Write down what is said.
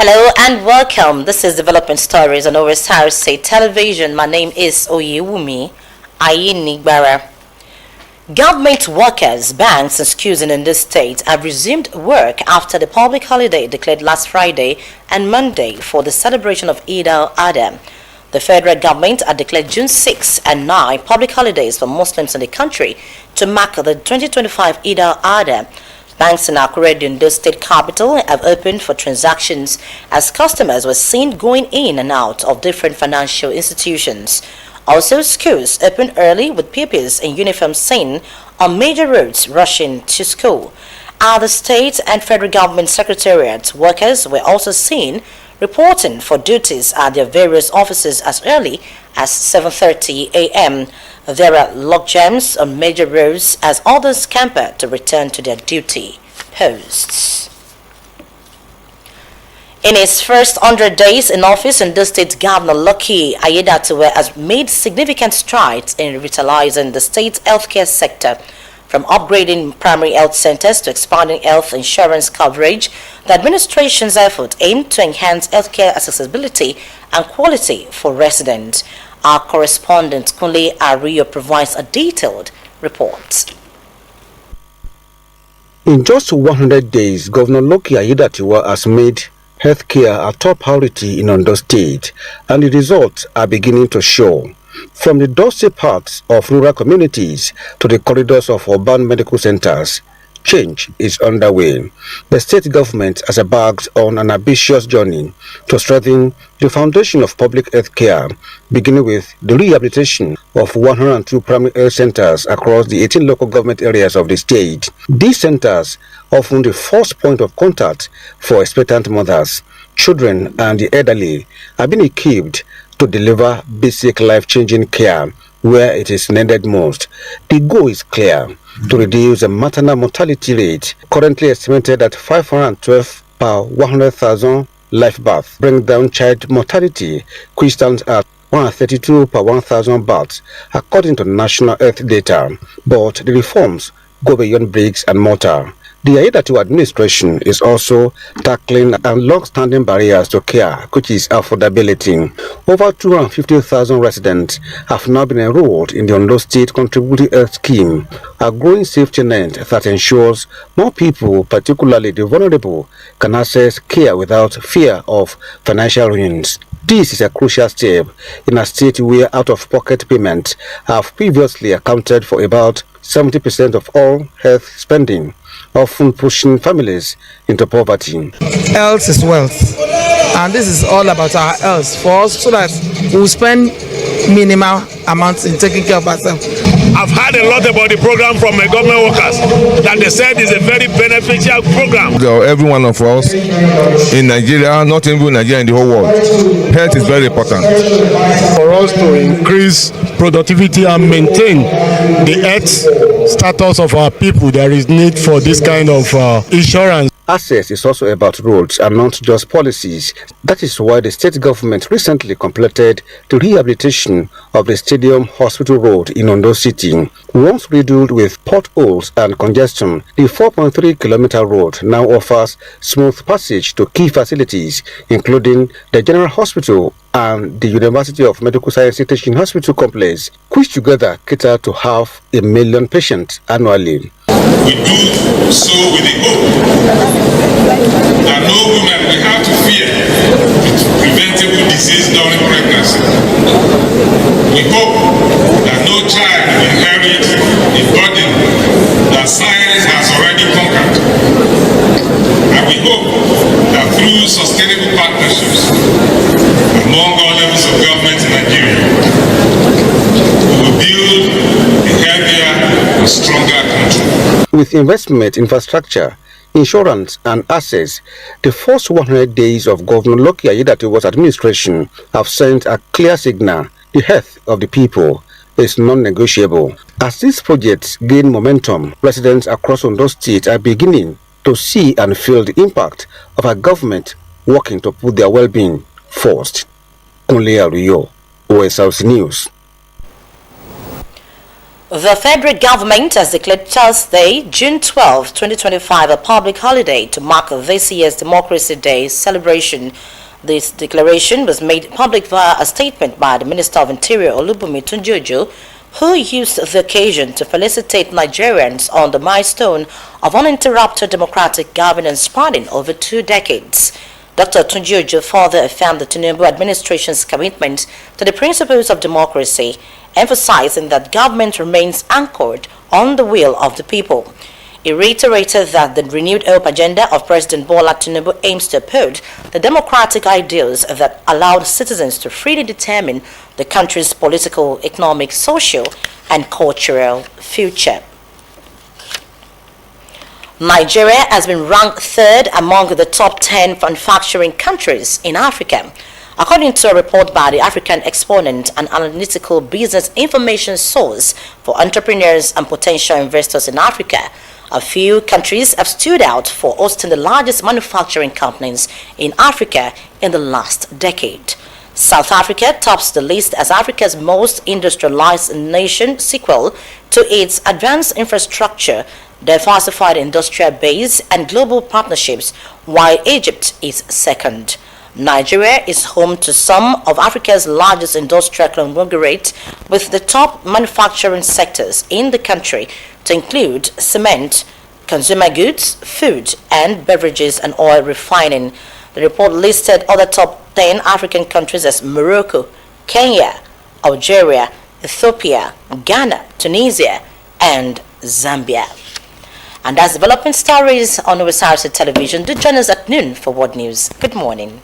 Hello and welcome. This is Development Stories on Osrc Television. My name is Oyewumi Ayinigbara. Government workers, banks and schools in the state have resumed work after the public holiday declared last Friday and Monday for the celebration of Eid al-Adha. The federal government had declared June 6 and 9 public holidays for Muslims in the country to mark the 2025 Eid al-Adha. Banks in Akure, the state capital, have opened for transactions as customers were seen going in and out of different financial institutions. Also, schools opened early with pupils in uniform seen on major roads rushing to school. At the state and federal government secretariats, workers were also seen reporting for duties at their various offices as early as 7:30 a.m. There are logjams on major roads as others scamper to return to their duty posts. In his first 100 days in office, the state governor Lucky Aiyedatiwa has made significant strides in revitalizing the state's healthcare sector. From upgrading primary health centers to expanding health insurance coverage, the administration's effort aimed to enhance healthcare accessibility and quality for residents. Our correspondent Kunle Ariyo provides a detailed report. In just 100 days, Governor Lucky Aiyedatiwa has made healthcare a top priority in Ondo State, and the results are beginning to show. From the dusty parts of rural communities to the corridors of urban medical centers, change is underway. The state government has embarked on an ambitious journey to strengthen the foundation of public health care, beginning with the rehabilitation of 102 primary health centers across the 18 local government areas of the state. These centers, often the first point of contact for expectant mothers, children and the elderly, have been equipped to deliver basic life-changing care where it is needed most. The goal is clear: to reduce the maternal mortality rate, currently estimated at 512 per 100,000 live births, bring down child mortality, which stands at 132 per 1,000 births, according to national health data. But the reforms go beyond bricks and mortar. The Aiyedatiwa administration is also tackling long-standing barriers to care, which is affordability. Over 250,000 residents have now been enrolled in the Ondo State Contributory Health Scheme, a growing safety net that ensures more people, particularly the vulnerable, can access care without fear of financial ruins. This is a crucial step in a state where out-of-pocket payments have previously accounted for about 70% of all health spending, often pushing families into poverty. Health is wealth, and this is all about our health for us, so that we'll spend minimal amounts in taking care of ourselves. I've heard a lot about the program from my government workers that they said is a very beneficial program. Every one of us in Nigeria, not even Nigeria, in the whole world, health is very important. For us to increase productivity and maintain the health status of our people, there is need for this kind of insurance. Access is also about roads and not just policies. That is why the state government recently completed the rehabilitation of the Stadium Hospital Road in Ondo City. Once riddled with potholes and congestion, the 4.3-kilometer road now offers smooth passage to key facilities, including the General Hospital and the University of Medical Sciences Teaching Hospital Complex, which together cater to half a million patients annually. We do so with the hope that no woman will have to fear preventable disease during pregnancy. We hope that no child will inherit a burden that science has already conquered. And we hope that through sustainable partnerships among all levels of government in Nigeria, we will build a healthier and stronger country. With investment, infrastructure, insurance and access, the first 100 days of Governor Lucky Aiyedatiwa's administration have sent a clear signal: the health of the people is non-negotiable. As these projects gain momentum, residents across Ondo State are beginning to see and feel the impact of a government working to put their well-being first. Kunle Ariyo, Osrc News. The federal government has declared Thursday, June 12, 2025, a public holiday to mark this year's Democracy Day celebration. This declaration was made public via a statement by the Minister of Interior Olubunmi Tunjojo, who used the occasion to felicitate Nigerians on the milestone of uninterrupted democratic governance spanning over 2 decades. Dr. Tunjojo further affirmed the Tinubu administration's commitment to the principles of democracy, emphasizing that government remains anchored on the will of the people. He reiterated that the renewed hope agenda of President Bola Tinubu aims to uphold the democratic ideals that allowed citizens to freely determine the country's political, economic, social, and cultural future. Nigeria has been ranked 3rd among the top 10 manufacturing countries in Africa, according to a report by the African Exponent, an analytical business information source for entrepreneurs and potential investors in Africa. A few countries have stood out for hosting the largest manufacturing companies in Africa in the last decade. South Africa tops the list as Africa's most industrialized nation, sequel to its advanced infrastructure, diversified industrial base, and global partnerships, while Egypt is second. Nigeria is home to some of Africa's largest industrial conglomerates, with the top manufacturing sectors in the country to include cement, consumer goods, food and beverages, and oil refining. The report listed other top 10 African countries as Morocco, Kenya, Algeria, Ethiopia, Ghana, Tunisia, and Zambia. And that's developing stories on Osrc television. Do join us at noon for World News. Good morning.